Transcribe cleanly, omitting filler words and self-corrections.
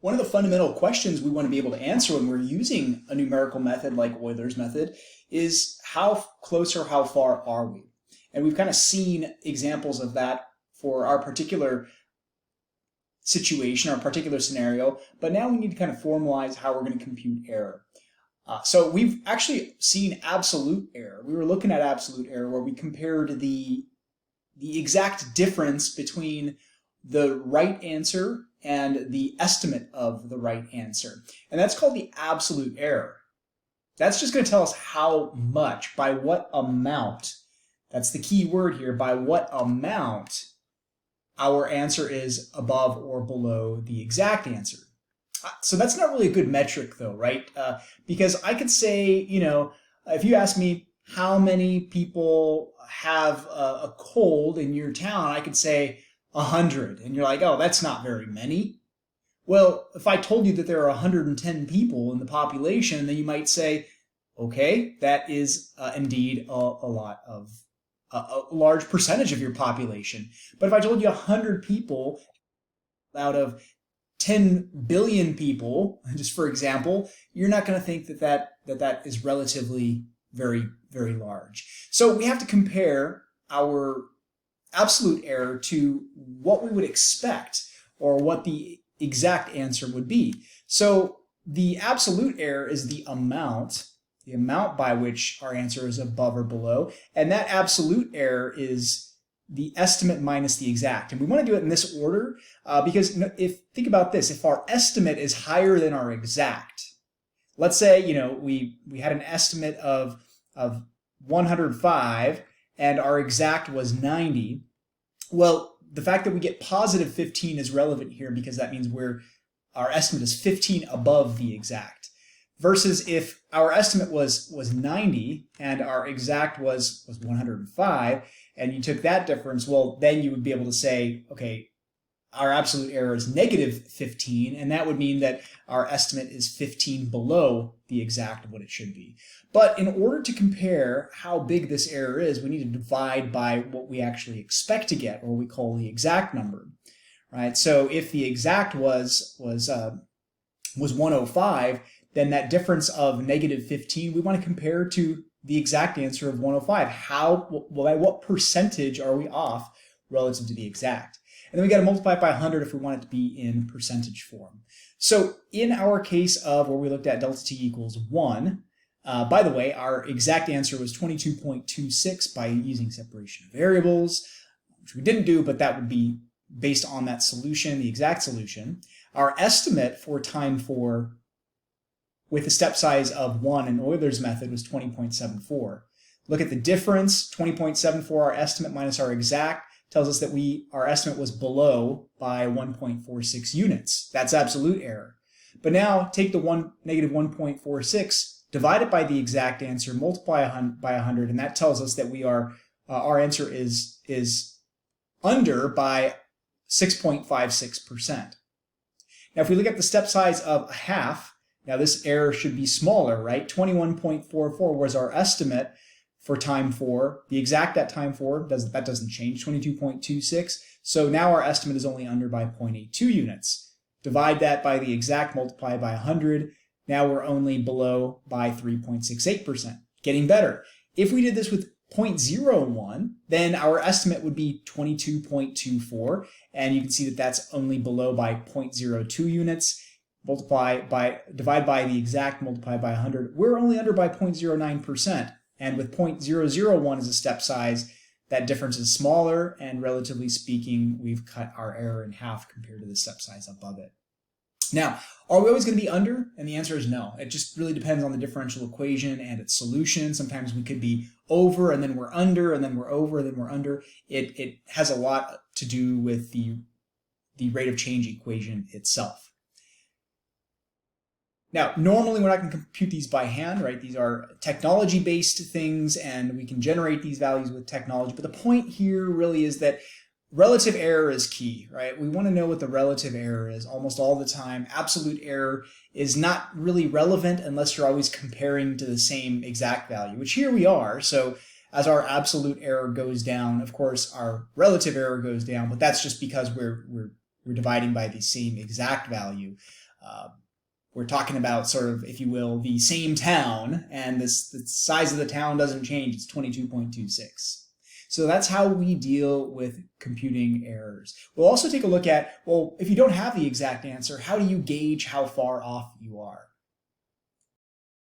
One of the fundamental questions we want to be able to answer when we're using a numerical method like Euler's method is how close or how far are we? And we've kind of seen examples of that for our particular situation, our particular scenario, but now we need to kind of formalize how we're going to compute error. So we've actually seen absolute error. We were looking at absolute error where we compared the exact difference between the right answer and the estimate of the right answer. And that's called the absolute error. That's just going to tell us how much, by what amount, that's the key word here, by what amount our answer is above or below the exact answer. So that's not really a good metric though, right? Because I could say, if you ask me how many people have a cold in your town, I could say 100. And you're like, oh, that's not very many. Well, if I told you that there are 110 people in the population, then you might say, okay, that is indeed a large percentage of your population. But if I told you 100 people out of 10 billion people, just for example, you're not going to think that is relatively very, very large. So we have to compare our absolute error to what we would expect or what the exact answer would be. So the absolute error is the amount by which our answer is above or below, and that absolute error is the estimate minus the exact. And we want to do it in this order because think about this, if our estimate is higher than our exact, let's say, we had an estimate of 105 and our exact was 90. Well, the fact that we get positive 15 is relevant here because that means our estimate is 15 above the exact. Versus if our estimate was 90 and our exact was 105, and you took that difference, well, then you would be able to say, okay, our absolute error is negative 15, and that would mean that our estimate is 15 below the exact of what it should be. But in order to compare how big this error is, we need to divide by what we actually expect to get, or what we call the exact number, right? So if the exact was 105, then that difference of negative 15, we want to compare to the exact answer of 105. By what percentage are we off relative to the exact? And then we got to multiply it by 100 if we want it to be in percentage form. So in our case of where we looked at delta t equals 1, by the way, our exact answer was 22.26 by using separation of variables, which we didn't do, but that would be based on that solution, the exact solution. Our estimate for time 4 with a step size of 1 in Euler's method was 20.74. Look at the difference, 20.74, our estimate minus our exact, tells us that our estimate was below by 1.46 units. That's absolute error. But now take the negative 1.46, divide it by the exact answer, multiply by 100, and that tells us that our answer is under by 6.56%. Now if we look at the step size of a half, now this error should be smaller, right? 21.44 was our estimate for time 4. The exact at time 4, that doesn't change, 22.26. So now our estimate is only under by 0.82 units. Divide that by the exact, multiply by 100. Now we're only below by 3.68%. Getting better. If we did this with 0.01, then our estimate would be 22.24. And you can see that that's only below by 0.02 units. Divide by the exact, multiply by 100. We're only under by 0.09%. And with 0.001 as a step size, that difference is smaller, and relatively speaking, we've cut our error in half compared to the step size above it. Now, are we always going to be under? And the answer is no. It just really depends on the differential equation and its solution. Sometimes we could be over, and then we're under, and then we're over, and then we're under. It has a lot to do with the rate of change equation itself. Now, normally we're not going to compute these by hand, right? These are technology-based things, and we can generate these values with technology. But the point here really is that relative error is key, right? We want to know what the relative error is almost all the time. Absolute error is not really relevant unless you're always comparing to the same exact value, which here we are. So as our absolute error goes down, of course, our relative error goes down, but that's just because we're dividing by the same exact value. we're talking about sort of, if you will, the same town, and the size of the town doesn't change. It's 22.26. So that's how we deal with computing errors. We'll also take a look at, well, if you don't have the exact answer, how do you gauge how far off you are?